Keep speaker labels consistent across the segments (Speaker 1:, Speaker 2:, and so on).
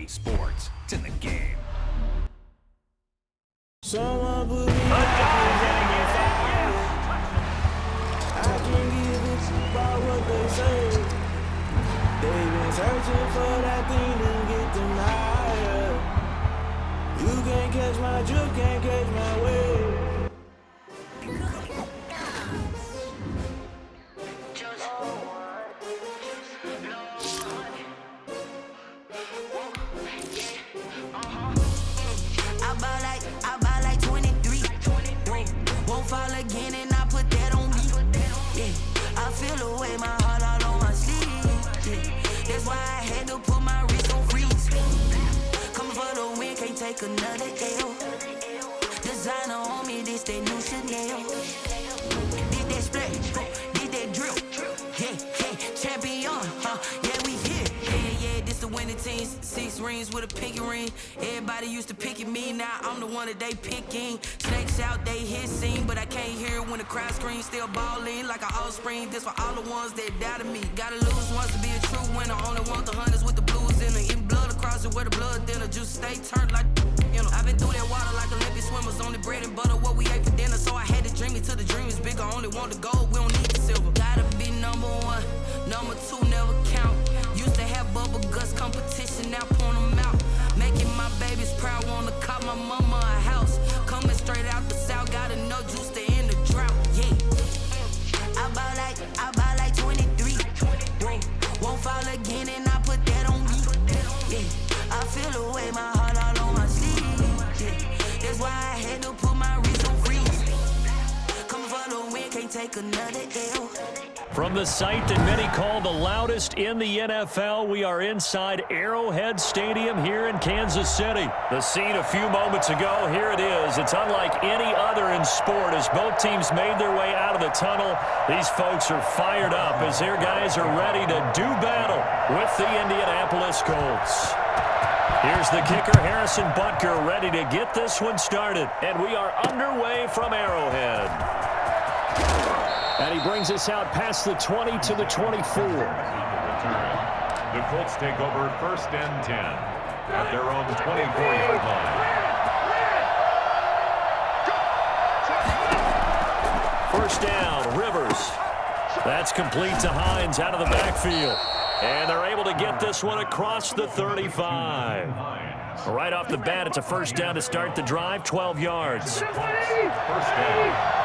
Speaker 1: EA Sports. It's in the game.
Speaker 2: Someone put me I can give it about what they say. They've been searching for that thing to get them higher. You can't catch my drift, can't catch my wave.
Speaker 3: I buy like 23. Won't fall again and I put that on me. Yeah, I feel the way my heart all on my sleeve. Yeah, that's why I had to put my wrist on freeze. Coming for the win, can't take another L. Designer on me, this that new Chanel. Did that splash, did that drill. Yeah, champion, yeah, we here. Yeah, this the winning team. 6 rings with a pinky ring. Everybody used to pick at me, now I'm the one that they picking. Snakes out, they hissing, but I can't hear it when the crowd screams. Still balling like an offspring. This for all the ones that doubted me. Gotta lose once to be a true winner. Only want the hunters with the blues in it. Getting blood across it where the blood dinner. Juice stay turned like, you know. I've been through that water like Olympic swimmers. Only bread and butter, what we ate for dinner. So I had to dream it till the dream is bigger. Only want the gold, we don't need the silver. Gotta be number 1, number 2 never count. Used to have bubble guts competition, now point them out. Making my babies proud, wanna call my mama a house. Coming straight out the south, gotta know juice to end the drought. Yeah, I buy like 23. Won't fall again and I put that on me. Yeah, I feel the way my heart all on my sleeve. Yeah, that's why I had to put my wrist on freeze. Coming for the win, can't take another L.
Speaker 4: From the site that many call the loudest in the NFL, we are inside Arrowhead Stadium here in Kansas City. The scene a few moments ago, here it is. It's unlike any other in sport. As both teams made their way out of the tunnel, these folks are fired up as their guys are ready to do battle with the Indianapolis Colts. Here's the kicker, Harrison Butker, ready to get this one started. And we are underway from Arrowhead. And he brings us out past the 20 to the 24.
Speaker 5: The Colts take over 1st and 10 at their own 24-yard
Speaker 4: line. First down, Rivers. That's complete to Hines out of the backfield. And they're able to get this one across the 35. Right off the bat, it's a first down to start the drive, 12 yards.
Speaker 5: First down.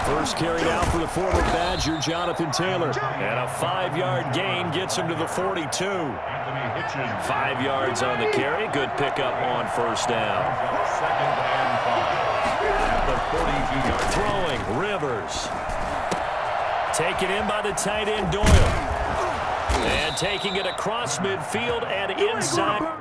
Speaker 4: First carry out for the former Badger, Jonathan Taylor. And a 5-yard gain gets him to the 42. 5 yards on the carry. Good pickup on first down.
Speaker 5: 2nd and 5 at the 42-yard.
Speaker 4: Throwing, Rivers. Taken in by the tight end, Doyle. And taking it across midfield and inside.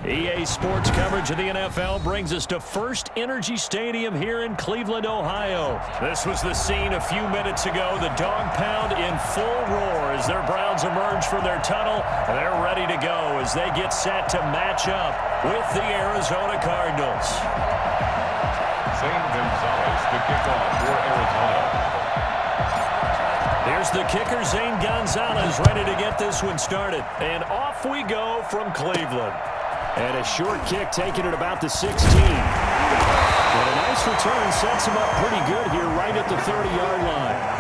Speaker 4: EA Sports coverage of the NFL brings us to First Energy Stadium here in Cleveland, Ohio. This was the scene a few minutes ago. The dog pound in full roar as their Browns emerge from their tunnel. They're ready to go as they get set to match up with the Arizona Cardinals.
Speaker 5: Zane Gonzalez to kick off for Arizona.
Speaker 4: Here's the kicker, Zane Gonzalez, ready to get this one started. And off we go from Cleveland. And a short kick taken at about the 16. And a nice return sets him up pretty good here right at the 30-yard line.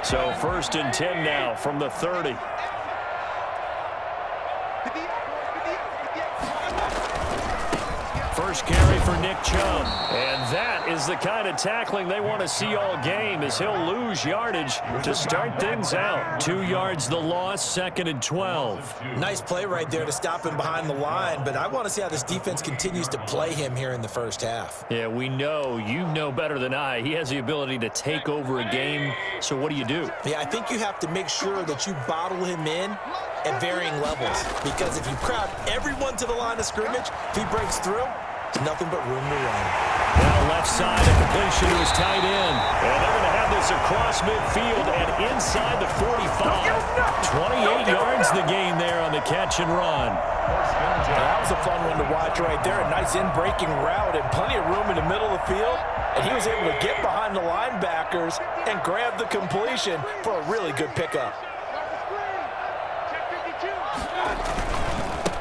Speaker 4: So 1st and 10 now from the 30. First carry for Nick Chubb. And that is the kind of tackling they want to see all game, as he'll lose yardage to start things out. 2 yards the loss, 2nd and 12.
Speaker 6: Nice play right there to stop him behind the line, but I want to see how this defense continues to play him here in the first half.
Speaker 4: Yeah, we know, you know better than I, he has the ability to take over a game. So what do you do?
Speaker 6: Yeah, I think you have to make sure that you bottle him in at varying levels, because if you crowd everyone to the line of scrimmage, if he breaks through, there's nothing but room to run.
Speaker 4: Now left side, a completion to his tight end. And they're going to have this across midfield and inside the 45. 28 yards the gain there on the catch and run.
Speaker 6: That was a fun one to watch right there. A nice in-breaking route and plenty of room in the middle of the field. And he was able to get behind the linebackers and grab the completion for a really good pickup.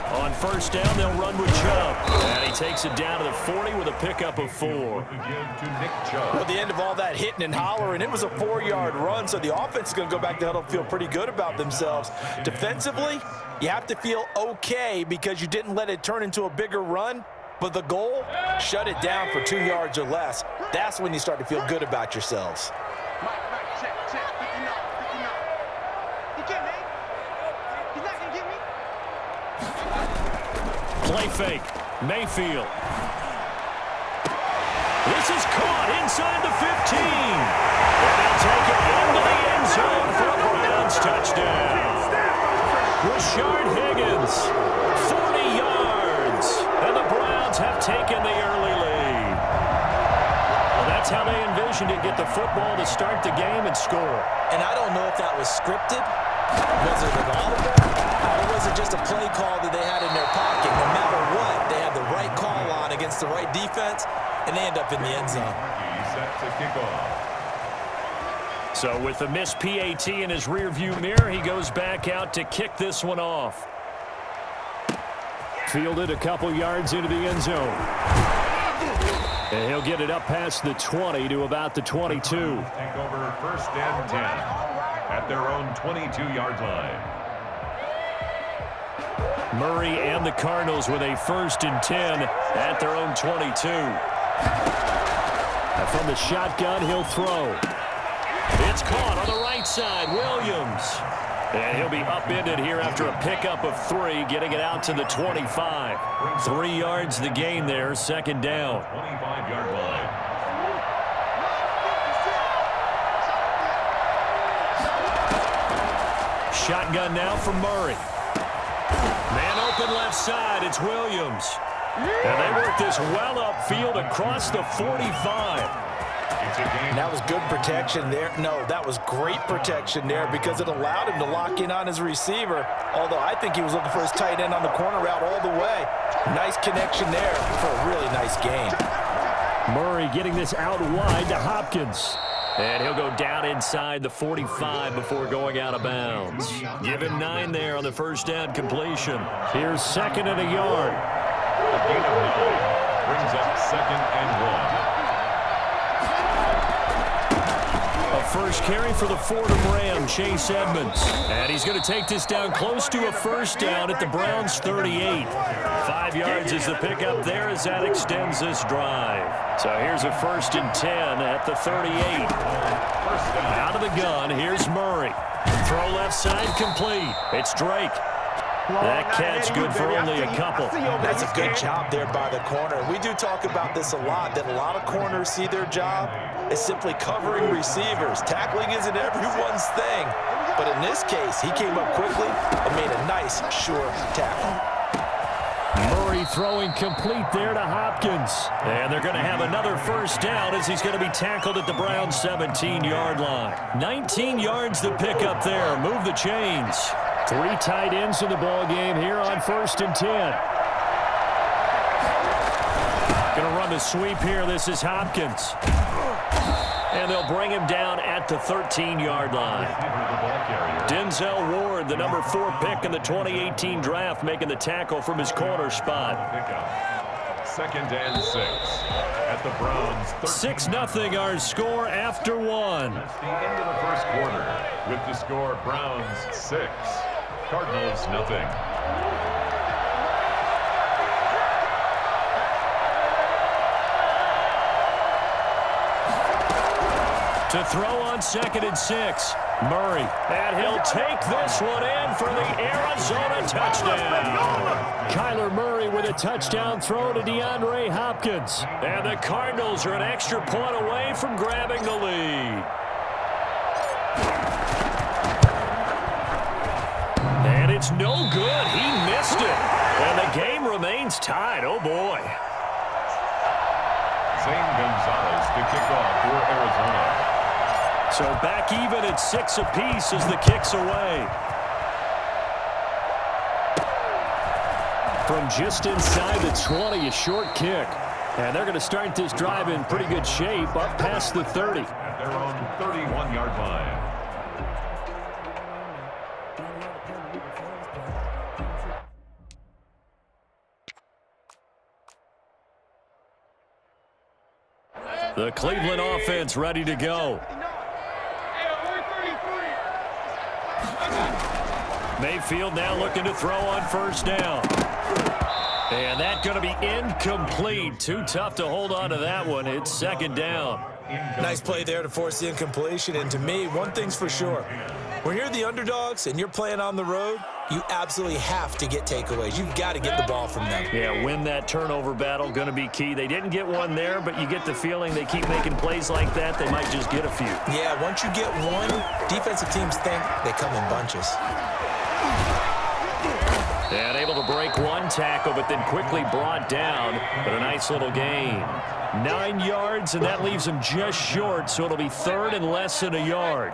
Speaker 4: On 1st down, they'll run with Chubb. And he takes it down to the 40 with a pickup of 4.
Speaker 6: Well, at the end of all that hitting and hollering, it was a 4-yard run, so the offense is going to go back to huddle, feel pretty good about themselves. Defensively, you have to feel okay because you didn't let it turn into a bigger run, but the goal, shut it down for 2 yards or less. That's when you start to feel good about yourselves.
Speaker 4: Play fake. Mayfield. This is caught inside the 15. And they'll take it into the end zone for a Browns touchdown. Rashard Higgins, 40 yards. And the Browns have taken the early lead. Well, that's how they envisioned it, get the football to start the game and score.
Speaker 6: And I don't know if that was scripted. Was it an audible? Or was it just a play call that they had in their pocket? No matter what, they had the right call on against the right defense, and they end up in the end zone.
Speaker 4: So with the missed PAT in his rearview mirror, he goes back out to kick this one off. Fielded a couple yards into the end zone. And he'll get it up past the 20 to about the 22.
Speaker 5: Take over 1st and 10 at their own 22-yard line.
Speaker 4: Murray and the Cardinals with a 1st and 10 at their own 22. And from the shotgun, he'll throw. It's caught on the right side. Williams. And he'll be upended here after a pickup of 3, getting it out to the 25. 3 yards the gain there, 2nd down.
Speaker 5: 25-yard line.
Speaker 4: Shotgun now from Murray. Man open left side, it's Williams. And they work this well upfield across the 45.
Speaker 6: That was good protection there. No, that was great protection there because it allowed him to lock in on his receiver, although I think he was looking for his tight end on the corner route all the way. Nice connection there for a really nice game.
Speaker 4: Murray getting this out wide to Hopkins. And he'll go down inside the 45 before going out of bounds. Give him 9 there on the 1st down completion. Here's 2nd and a yard.
Speaker 5: A gain of 9 brings up 2nd and 1.
Speaker 4: A first carry for the Fordham Ram, Chase Edmonds. And he's going to take this down close to a 1st down at the Browns' 38. 5 yards is the pickup there as that extends this drive. So here's a 1st and 10 at the 38. Out of the gun, here's Murray. Throw left side complete. It's Drake. That catch good for only a couple.
Speaker 6: That's a good job there by the corner. We do talk about this a lot, that a lot of corners see their job as simply covering receivers. Tackling isn't everyone's thing. But in this case, he came up quickly and made a nice, sure tackle.
Speaker 4: Murray throwing complete there to Hopkins. And they're going to have another 1st down as he's going to be tackled at the Browns' 17-yard line. 19 yards to pick up there. Move the chains. 3 tight ends in the ball game here on 1st and 10. Going to run the sweep here. This is Hopkins. And they'll bring him down at the 13-yard line. Denzel Ward, the number 4 pick in the 2018 draft, making the tackle from his corner spot.
Speaker 5: 2nd and 6 at the Browns.
Speaker 4: 6-0 our score after 1.
Speaker 5: That's the end of the first quarter with the score Browns 6, Cardinals nothing.
Speaker 4: To throw on 2nd and 6. Murray. And he'll take this one in for the Arizona touchdown. Kyler Murray with a touchdown throw to DeAndre Hopkins. And the Cardinals are an extra point away from grabbing the lead. And it's no good. He missed it. And the game remains tied. Oh, boy.
Speaker 5: Zane Gonzalez to kick off for Arizona.
Speaker 4: So back even at 6 apiece as the kick's away. From just inside the 20, a short kick. And they're going to start this drive in pretty good shape up past the 30.
Speaker 5: At their own 31-yard line.
Speaker 4: The Cleveland offense ready to go. Mayfield now looking to throw on 1st down. And that's going to be incomplete. Too tough to hold on to that one. It's 2nd down.
Speaker 6: Nice play there to force the incompletion. And to me, one thing's for sure. When you're the underdogs and you're playing on the road, you absolutely have to get takeaways. You've got to get the ball from them.
Speaker 4: Yeah, win that turnover battle, going to be key. They didn't get one there, but you get the feeling they keep making plays like that, they might just get a few.
Speaker 6: Yeah, once you get one, defensive teams think they come in bunches.
Speaker 4: And able to break one tackle, but then quickly brought down. But a nice little gain. 9 yards, and that leaves him just short, so it'll be 3rd and less than a yard.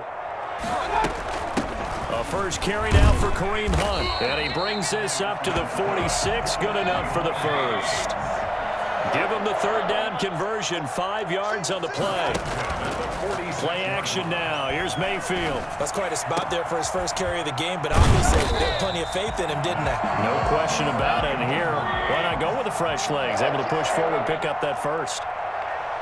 Speaker 4: A first carry now for Kareem Hunt. And he brings this up to the 46. Good enough for the first. Give him the 3rd down conversion. 5 yards on the play. Play action now. Here's Mayfield.
Speaker 6: That's quite a spot there for his first carry of the game, but obviously they had plenty of faith in him, didn't they?
Speaker 4: No question about it. And here, why not go with the fresh legs? Able to push forward, pick up that first.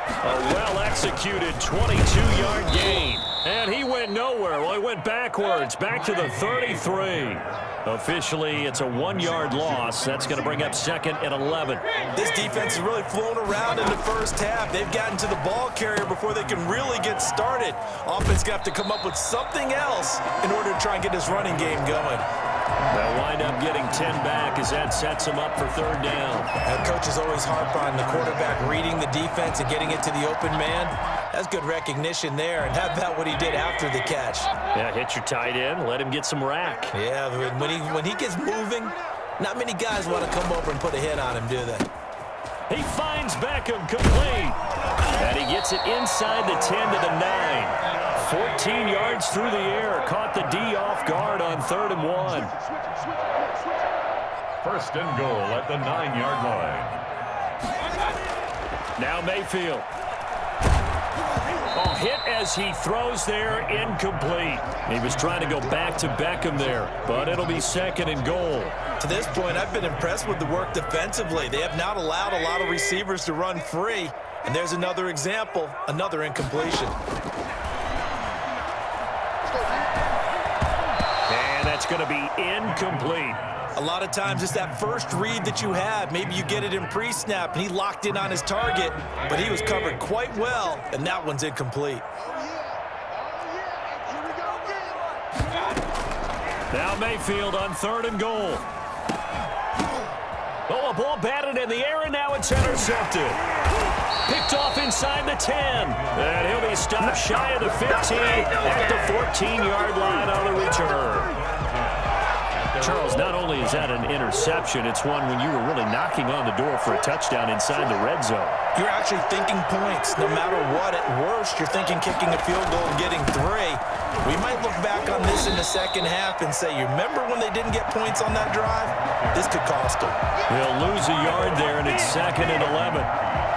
Speaker 4: A well-executed 22-yard gain. And he went nowhere. Well, he went backwards, back to the 33. Officially, it's a 1-yard loss. That's going to bring up 2nd and 11.
Speaker 6: This defense is really flown around in the first half. They've gotten to the ball carrier before they can really get started. Offense going to have to come up with something else in order to try and get this running game going.
Speaker 4: They'll wind up getting 10 back as that sets them up for 3rd down.
Speaker 6: And coaches always harp on the quarterback reading the defense and getting it to the open man. That's good recognition there, and how about what he did after the catch?
Speaker 4: Yeah, hit your tight end, let him get some rack.
Speaker 6: Yeah, when he gets moving, not many guys want to come over and put a hit on him, do they?
Speaker 4: He finds Beckham complete. And he gets it inside the 10 to the 9. 14 yards through the air. Caught the D off guard on 3rd and 1.
Speaker 5: 1st and goal at the 9-yard line.
Speaker 4: Now Mayfield. Oh, hit as he throws there, incomplete. He was trying to go back to Beckham there, but it'll be 2nd and goal.
Speaker 6: To this point, I've been impressed with the work defensively. They have not allowed a lot of receivers to run free. And there's another example, another incompletion.
Speaker 4: And that's going to be incomplete.
Speaker 6: A lot of times it's that first read that you have. Maybe you get it in pre-snap, and he locked in on his target, but he was covered quite well, and that one's incomplete.
Speaker 4: Now Mayfield on 3rd and goal. Oh, a ball batted in the air, and now it's intercepted. Picked off inside the 10. And he'll be stopped shy of the 15 at the 14-yard line on the return. Charles, not only is that an interception, it's one when you were really knocking on the door for a touchdown inside the red zone.
Speaker 6: You're actually thinking points. No matter what, at worst, you're thinking kicking a field goal and getting 3. We might look back on this in the second half and say, you remember when they didn't get points on that drive? This could cost them.
Speaker 4: They'll lose a yard there, and it's 2nd and 11.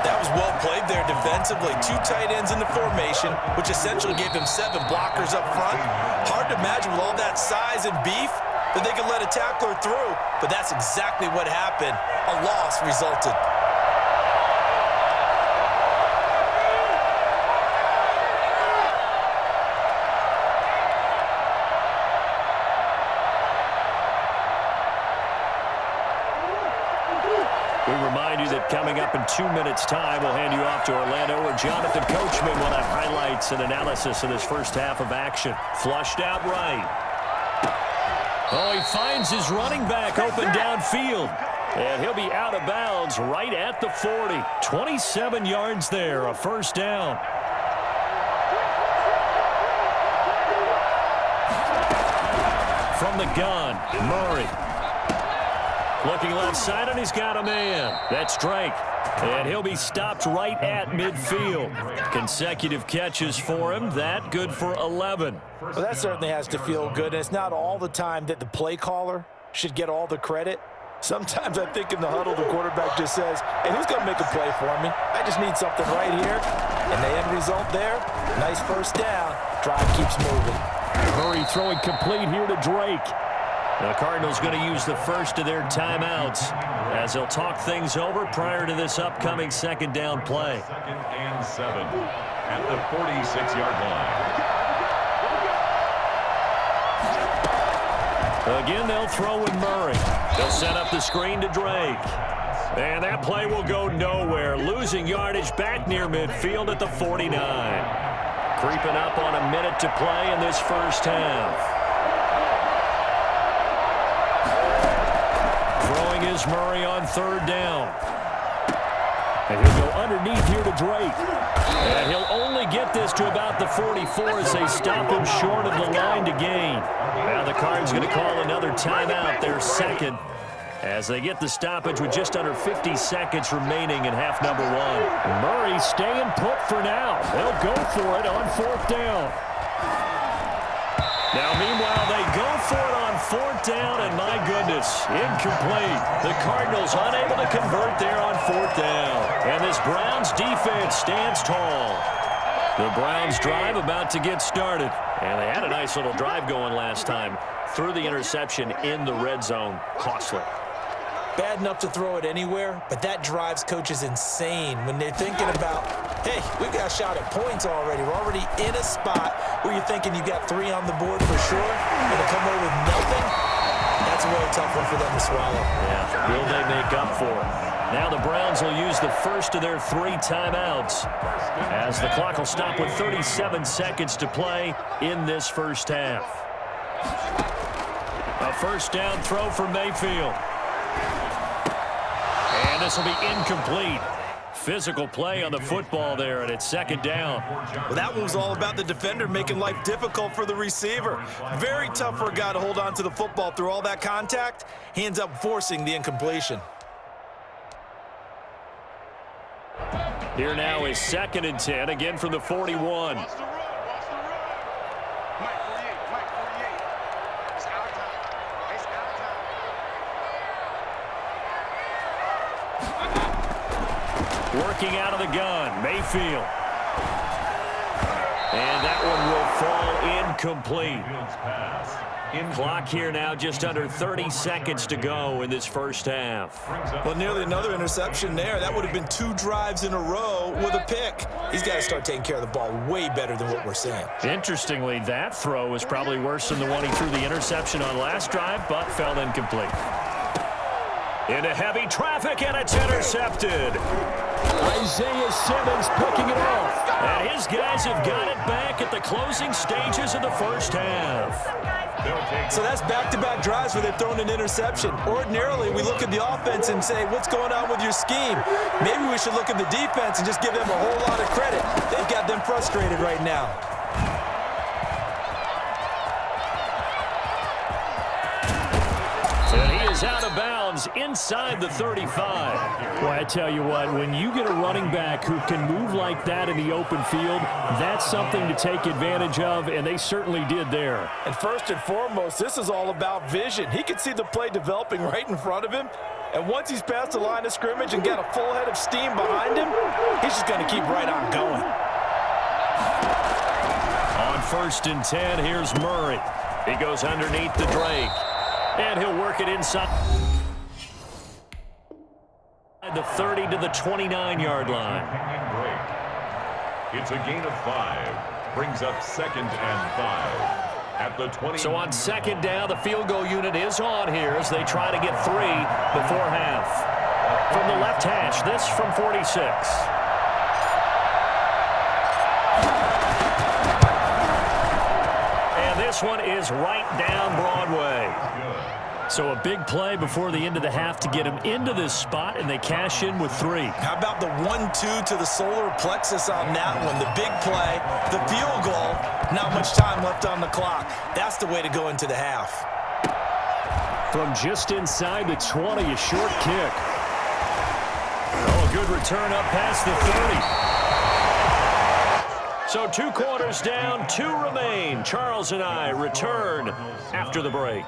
Speaker 6: That was well played there defensively. 2 tight ends in the formation, which essentially gave them 7 blockers up front. Hard to imagine with all that size and beef that they could let a tackler through, but that's exactly what happened. A loss resulted.
Speaker 4: We remind you that coming up in 2 minutes' time, we'll hand you off to Orlando, where Jonathan Coachman will have highlights and analysis of this first half of action. Flushed out right. Oh, he finds his running back open downfield. And he'll be out of bounds right at the 40. 27 yards there, a first down. From the gun, Murray. Looking left side, and he's got a man. That's Drake. And he'll be stopped right at midfield. Consecutive catches for him. That good for 11.
Speaker 6: Well, that certainly has to feel good. And it's not all the time that the play caller should get all the credit. Sometimes I think in the huddle, the quarterback just says, hey, who's going to make a play for me? I just need something right here. And the end result there, nice first down. Drive keeps moving.
Speaker 4: Murray throwing complete here to Drake. The Cardinals going to use the first of their timeouts as they'll talk things over prior to this upcoming second down play.
Speaker 5: 2nd and 7 at the 46-yard line.
Speaker 4: Again, they'll throw with Murray. They'll set up the screen to Drake. And that play will go nowhere. Losing yardage back near midfield at the 49. Creeping up on a minute to play in this first half. Throwing is Murray on third down. And he'll go underneath here to Drake. And he'll only get this to about the 44 as they stop him short of the line to gain. Now the Cards going to call another timeout, their second, as they get the stoppage with just under 50 seconds remaining in half number 1. Murray staying put for now. They'll go for it on fourth down. Now, meanwhile, they go for it on fourth down, and my goodness, incomplete. The Cardinals unable to convert there on fourth down. And this Browns defense stands tall. The Browns drive about to get started. And they had a nice little drive going last time. Threw the interception in the red zone. Costly.
Speaker 6: Bad enough to throw it anywhere, but that drives coaches insane when they're thinking about, hey, we've got a shot at points already. We're already in a spot where you're thinking you got 3 on the board for sure, and to come away with nothing, that's a really tough one for them to swallow.
Speaker 4: Yeah, will they make up for it? Now the Browns will use the first of their 3 timeouts as the clock will stop with 37 seconds to play in this first half. A first down throw for Mayfield. And this will be incomplete. Physical play on the football there, and it's second down.
Speaker 6: Well, that one was all about the defender making life difficult for the receiver. Very tough for a guy to hold on to the football through all that contact. He ends up forcing the incompletion.
Speaker 4: Here now is 2nd and 10, again from the 41. Working out of the gun, Mayfield. And that one will fall incomplete. Clock here now just under 30 seconds to go in this first half.
Speaker 6: Well, nearly another interception there. That would have been 2 drives in a row with a pick. He's got to start taking care of the ball way better than what we're seeing.
Speaker 4: Interestingly, that throw was probably worse than the one he threw the interception on last drive, but fell incomplete. Into heavy traffic, and it's intercepted. Isaiah Simmons picking it off. And his guys have got it back at the closing stages of the first half.
Speaker 6: So that's back-to-back drives where they've thrown an interception. Ordinarily, we look at the offense and say, what's going on with your scheme? Maybe we should look at the defense and just give them a whole lot of credit. They've got them frustrated right now.
Speaker 4: And he is out of bounds inside the 35. Well, I tell you what, when you get a running back who can move like that in the open field, that's something to take advantage of, and they certainly did there.
Speaker 6: And first and foremost, this is all about vision. He could see the play developing right in front of him, and once he's past the line of scrimmage and got a full head of steam behind him, he's just going to keep right on going.
Speaker 4: On 1st and 10, here's Murray. He goes underneath the Drake, and he'll work it inside the 30 to the 29-yard line.
Speaker 5: It's a gain of 5. Brings up 2nd and 5. At the 20.
Speaker 4: So on 2nd down, the field goal unit is on here as they try to get 3 before half. From the left hash, this from 46. And this one is right down Broadway. So a big play before the end of the half to get him into this spot, and they cash in with 3.
Speaker 6: How about the 1-2 to the solar plexus on that one? The big play, the field goal, not much time left on the clock. That's the way to go into the half.
Speaker 4: From just inside the 20, a short kick. Oh, good return up past the 30. So 2 quarters down, 2 remain. Charles and I return after the break.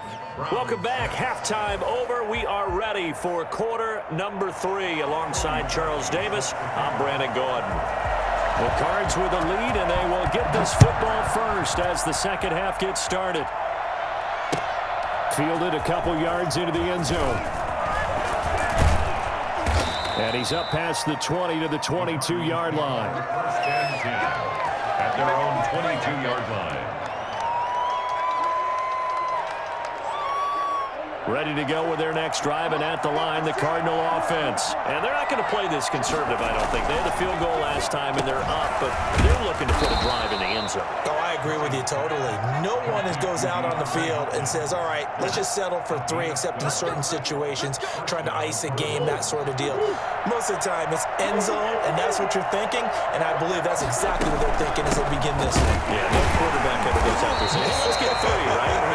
Speaker 4: Welcome back. Halftime over. We are ready for quarter number 3. Alongside Charles Davis, I'm Brandon Gordon. The Cards with a lead, and they will get this football first as the second half gets started. Fielded a couple yards into the end zone. And he's up past the 20 to the 22-yard line.
Speaker 5: 1st and 10 at their own 22-yard line.
Speaker 4: Ready to go with their next drive, and at the line, the Cardinal offense. And they're not going to play this conservative, I don't think. They had the field goal last time, and they're up, but they're looking to put a drive in the end zone.
Speaker 6: Oh, I agree with you totally. No one goes out on the field and says, all right, let's just settle for 3, except in certain situations, trying to ice a game, that sort of deal. Most of the time, it's end zone, and that's what you're thinking, and I believe that's exactly what they're thinking as they begin this one.
Speaker 4: Yeah, no quarterback ever goes out there saying, hey, let's get 3, right?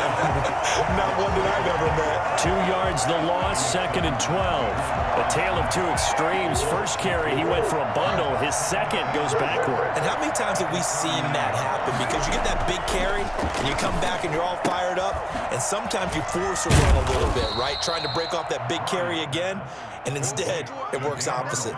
Speaker 6: Not one that I've ever met.
Speaker 4: 2 yards the loss, 2nd and 12. A tale of 2 extremes. First carry, he went for a bundle. His second goes backward.
Speaker 6: And how many times have we seen that happen? Because you get that big carry, and you come back and you're all fired up, and sometimes you force a run a little bit, right? Trying to break off that big carry again, and instead, it works opposite.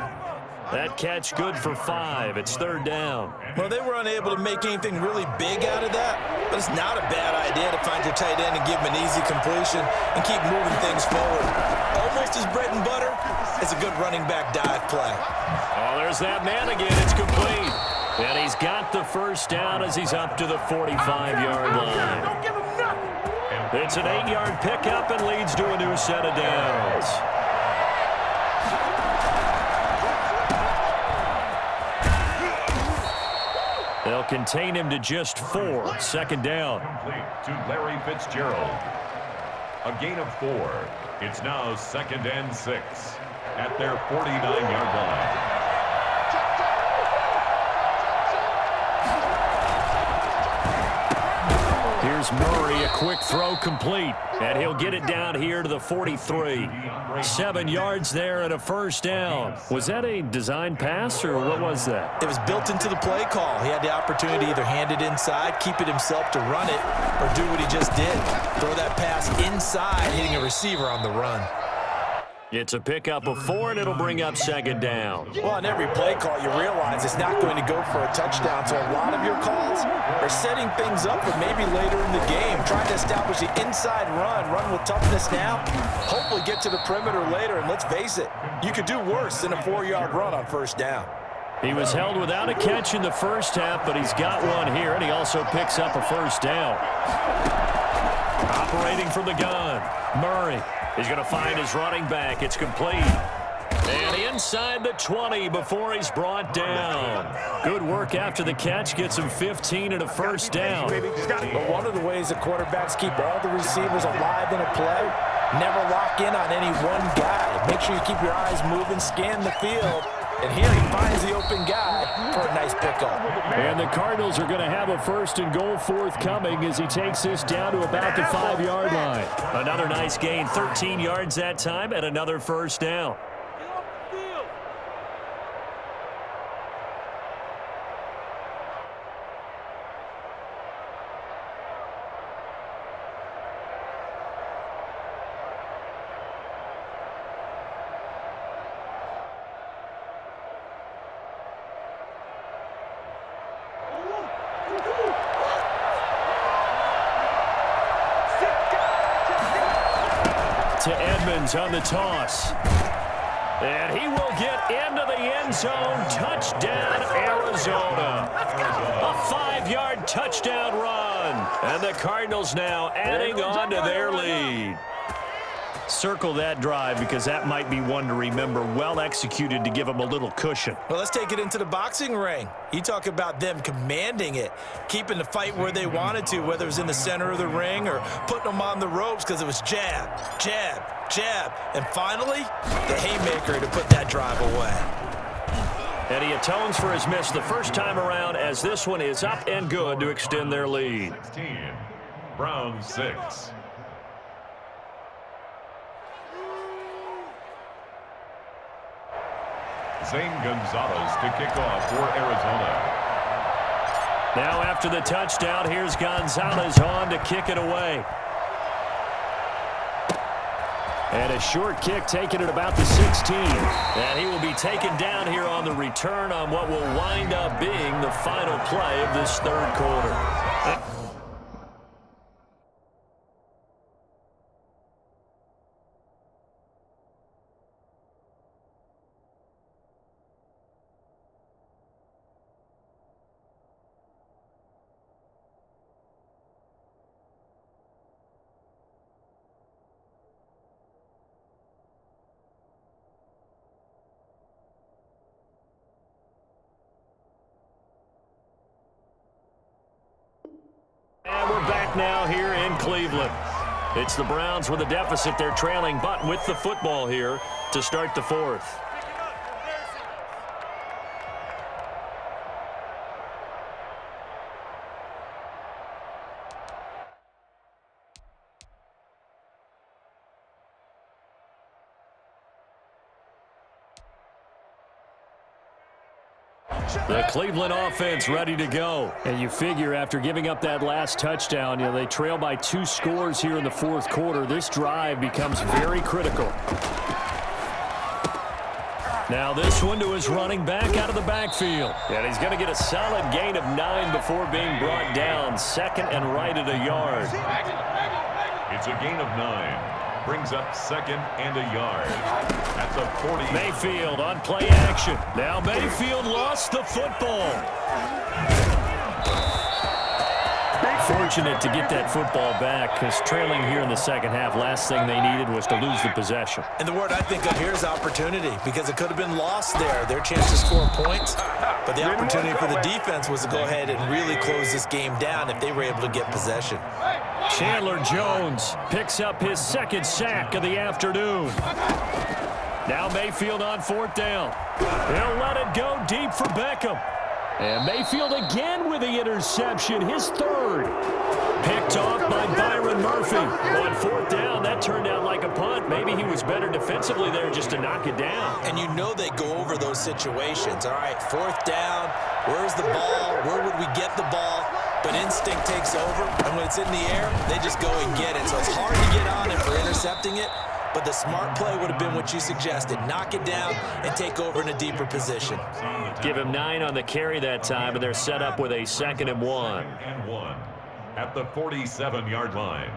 Speaker 4: That catch good for 5. It's 3rd down.
Speaker 6: Well, they were unable to make anything really big out of that, but it's not a bad idea to find your tight end and give him an easy completion and keep moving things forward. Almost his bread and butter is a good running back dive play.
Speaker 4: Oh, there's that man again. It's complete. And he's got the first down as he's up to the 45-yard line. It's an 8-yard pickup and leads to a new set of downs. They'll contain him to just 4. 2nd down.
Speaker 5: Complete to Larry Fitzgerald. A gain of 4. It's now 2nd and 6 at their 49-yard line.
Speaker 4: Here's Murray, a quick throw complete, and he'll get it down here to the 43. 7 yards there and a first down. Was that a design pass, or what was that?
Speaker 6: It was built into the play call. He had the opportunity to either hand it inside, keep it himself to run it, or do what he just did. Throw that pass inside, hitting a receiver on the run.
Speaker 4: It's a pickup of 4, and it'll bring up 2nd down.
Speaker 6: Well, on every play call, you realize it's not going to go for a touchdown, so a lot of your calls are setting things up, but maybe later in the game, trying to establish the inside run with toughness now, hopefully get to the perimeter later, and let's face it, you could do worse than a 4-yard run on first down.
Speaker 4: He was held without a catch in the first half, but he's got one here, and he also picks up a first down. Operating from the gun, Murray. He's going to find his running back. It's complete. And inside the 20 before he's brought down. Good work after the catch. Gets him 15 and a first down.
Speaker 6: But one of the ways the quarterbacks keep all the receivers alive in a play, never lock in on any one guy. Make sure you keep your eyes moving, scan the field, And here he finds the open guy for a nice pickup.
Speaker 4: And the Cardinals are going to have a 1st and goal forthcoming as he takes this down to about the 5-yard line. Another nice gain, 13 yards that time, and another 1st down. To Edmonds on the toss. And he will get into the end zone. Touchdown, Arizona. A 5-yard touchdown run. And the Cardinals now adding on to their lead. Circle that drive because that might be one to remember. Well executed to give them a little cushion.
Speaker 6: Well, let's take it into the boxing ring. You talk about them commanding it, keeping the fight where they wanted to, whether it was in the center of the ring or putting them on the ropes because it was jab, jab, jab. And finally, the haymaker to put that drive away.
Speaker 4: And he atones for his miss the first time around as this one is up and good to extend their lead.
Speaker 5: 16, Browns 6. Zane Gonzalez to kick off for Arizona.
Speaker 4: Now after the touchdown, here's Gonzalez on to kick it away. And a short kick taken at about the 16. And he will be taken down here on the return on what will wind up being the final play of this 3rd quarter. And we're back now here in Cleveland. It's the Browns with a deficit. They're trailing, but with the football here to start the 4th. The Cleveland offense ready to go. And you figure after giving up that last touchdown, they trail by 2 scores here in the 4th quarter. This drive becomes very critical. Now this one to his running back out of the backfield. And he's going to get a solid gain of 9 before being brought down. 2nd and right at a yard.
Speaker 5: It's a gain of 9. Brings up 2nd and a yard. That's a 40.
Speaker 4: Mayfield on play action. Now Mayfield lost the football. Fortunate to get that football back because trailing here in the 2nd half, last thing they needed was to lose the possession.
Speaker 6: And the word I think of here is opportunity because it could have been lost there. Their chance to score points, but the opportunity for the defense was to go ahead and really close this game down if they were able to get possession.
Speaker 4: Chandler Jones picks up his 2nd sack of the afternoon. Now Mayfield on 4th down. He'll let it go deep for Beckham. And Mayfield again with the interception, his 3rd. Picked off by Byron Murphy. On 4th down, that turned out like a punt. Maybe he was better defensively there just to knock it down.
Speaker 6: And you know they go over those situations. All right, 4th down, where's the ball? Where would we get the ball? But instinct takes over, and when it's in the air, they just go and get it. So it's hard to get on it for intercepting it, but the smart play would have been what you suggested. Knock it down and take over in a deeper position.
Speaker 4: Give him 9 on the carry that time, and they're set up with a 2nd and 1.
Speaker 5: And 1 at the 47-yard line.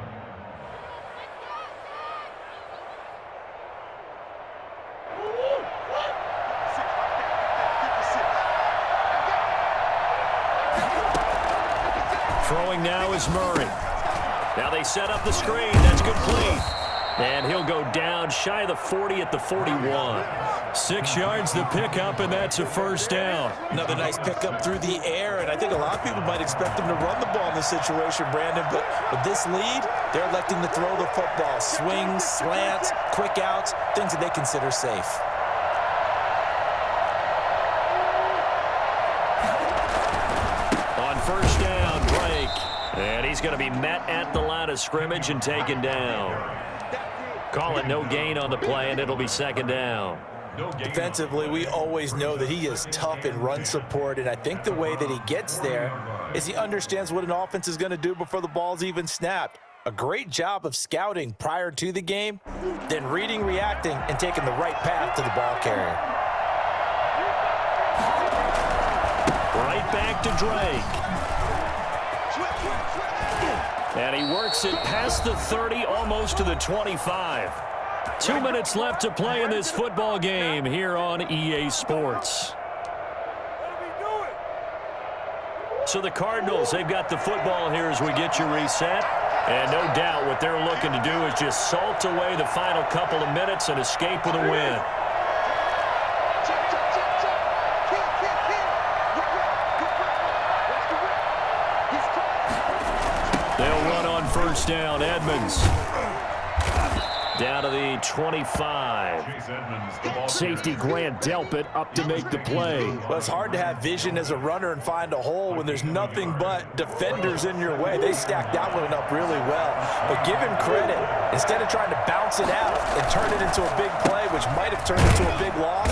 Speaker 4: Throwing now is Murray. Now they set up the screen. That's complete. And he'll go down shy of the 40 at the 41. 6 yards to pick up, and that's a 1st down.
Speaker 6: Another nice pickup through the air, and I think a lot of people might expect him to run the ball in this situation, Brandon, but with this lead, they're electing to throw the football. Swings, slants, quick outs, things that they consider safe.
Speaker 4: first down, Drake. And he's going to be met at the line of scrimmage and taken down. Call it no gain on the play, and it'll be second down.
Speaker 6: Defensively, we always know that he is tough in run support, and I think the way that he gets there is he understands what an offense is going to do before the ball's even snapped. A great job of scouting prior to the game, then reading, reacting, and taking the right path to the ball carrier.
Speaker 4: Right back to Drake. And he works it past the 30, almost to the 25. 2 minutes left to play in this football game here on EA Sports. So the Cardinals, they've got the football here as we get you reset. And no doubt what they're looking to do is just salt away the final couple of minutes and escape with a win. They'll run on first down. Edmonds down to the 25. Safety Grant Delpit up to make the play.
Speaker 6: Well, it's hard to have vision as a runner and find a hole when there's nothing but defenders in your way. They stacked that one up really well. But give him credit. Instead of trying to bounce it out and turn it into a big play, which might have turned into a big loss,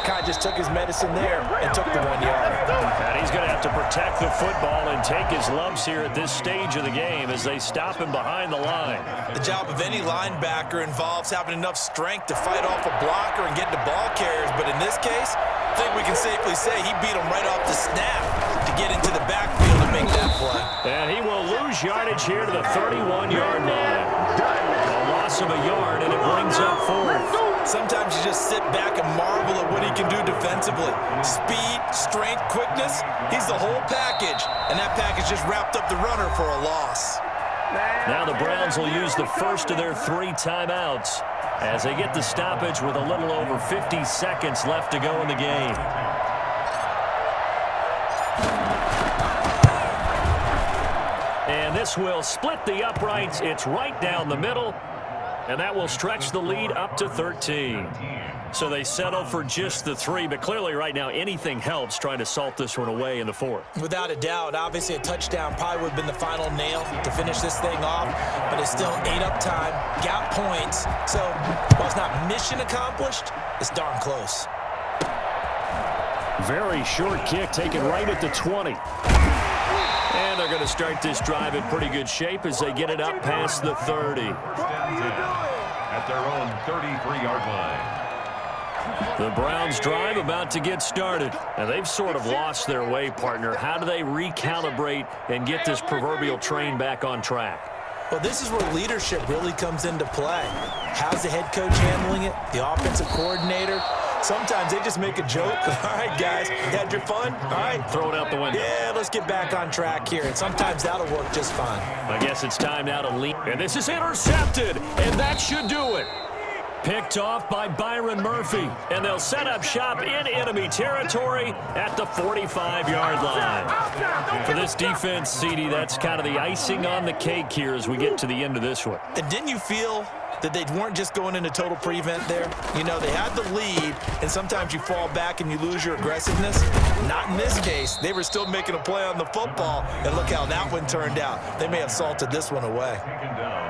Speaker 6: kind of just took his medicine there and took the 1 yard.
Speaker 4: And he's going to have to protect the football and take his lumps here at this stage of the game as they stop him behind the line.
Speaker 6: The job of any linebacker involves having enough strength to fight off a blocker and get to ball carriers, but in this case, I think we can safely say he beat him right off the snap to get into the backfield and make that play.
Speaker 4: And he will lose yardage here to the 31-yard line. A loss of a yard, and it brings up fourth.
Speaker 6: Sometimes you just sit back and marvel at what he can do defensively. Speed, strength, quickness, he's the whole package, and that package just wrapped up the runner for a loss.
Speaker 4: Now the Browns will use the first of their 3 timeouts as they get the stoppage with a little over 50 seconds left to go in the game. And this will split the uprights. It's right down the middle, and that will stretch the lead up to 13. So they settle for just the 3, but clearly right now anything helps trying to salt this one away in the 4th.
Speaker 6: Without a doubt, obviously a touchdown probably would have been the final nail to finish this thing off, but it's still ate up time, got points, so while it's not mission accomplished, it's darn close.
Speaker 4: Very short kick taken right at the 20. And they're going to start this drive in pretty good shape as they get it up past the 30.
Speaker 5: At their own 33-yard line.
Speaker 4: The Browns drive about to get started. And they've sort of lost their way, partner. How do they recalibrate and get this proverbial train back on track?
Speaker 6: Well, this is where leadership really comes into play. How's the head coach handling it? The offensive coordinator? Sometimes they just make a joke. All right, guys, you had your fun? All right.
Speaker 4: Throw it out the window.
Speaker 6: Yeah, let's get back on track here. And sometimes that'll work just fine.
Speaker 4: I guess it's time now to lead. And this is intercepted, and that should do it. Picked off by Byron Murphy, and they'll set up shop in enemy territory at the 45-yard line. For this defense, CD, that's kind of the icing on the cake here as we get to the end of this one.
Speaker 6: And didn't you feel that they weren't just going into total prevent there? You know, they had the lead, and sometimes you fall back and you lose your aggressiveness. Not in this case. They were still making a play on the football, and look how that one turned out. They may have salted this one away.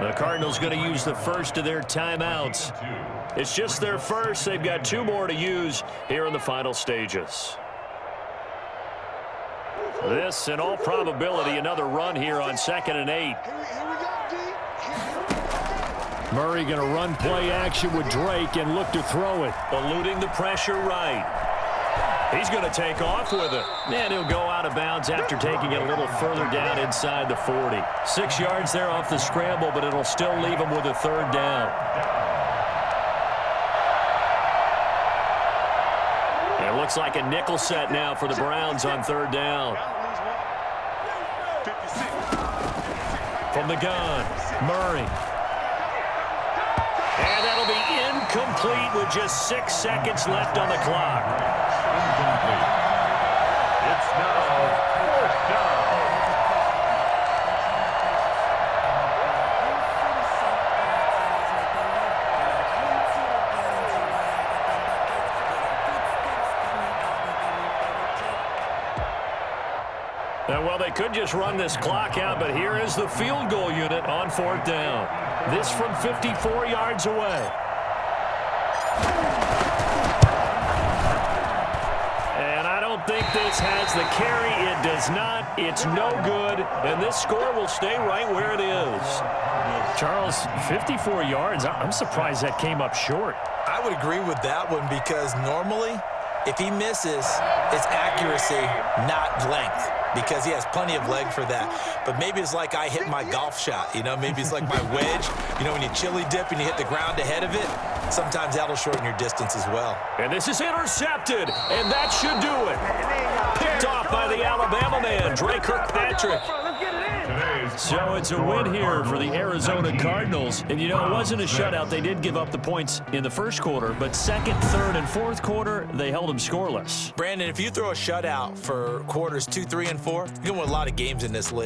Speaker 4: The Cardinals going to use the first of their timeouts. It's just their first. They've got 2 more to use here in the final stages. This, in all probability, another run here on 2nd and 8. Murray going to run play action with Drake and look to throw it. Eluding the pressure right. He's going to take off with it. And he'll go out of bounds after taking it a little further down inside the 40. 6 yards there off the scramble, but it'll still leave him with a 3rd down. And it looks like a nickel set now for the Browns on 3rd down. From the gun, Murray. And that'll be incomplete with just 6 seconds left on the clock.
Speaker 5: It's now 4th down.
Speaker 4: Well, they could just run this clock out, but here is the field goal unit on 4th down. This from 54 yards away. And I don't think this has the carry. It does not. It's no good. And this score will stay right where it is. Charles, 54 yards. I'm surprised that came up short.
Speaker 6: I would agree with that one because normally if he misses, it's accuracy, not length, because he has plenty of leg for that. But maybe it's like I hit my golf shot, you know? Maybe it's like my wedge. You know, when you chili dip and you hit the ground ahead of it, sometimes that'll shorten your distance as well.
Speaker 4: And this is intercepted, and that should do it. Picked off by the Alabama man, Dre Kirkpatrick. So it's a win here for the Arizona Cardinals. And, you know, it wasn't a shutout. They did give up the points in the first quarter, but second, third, and fourth quarter, they held them scoreless.
Speaker 6: Brandon, if you throw a shutout for quarters 2, 3, and 4, you're going to win a lot of games in this league.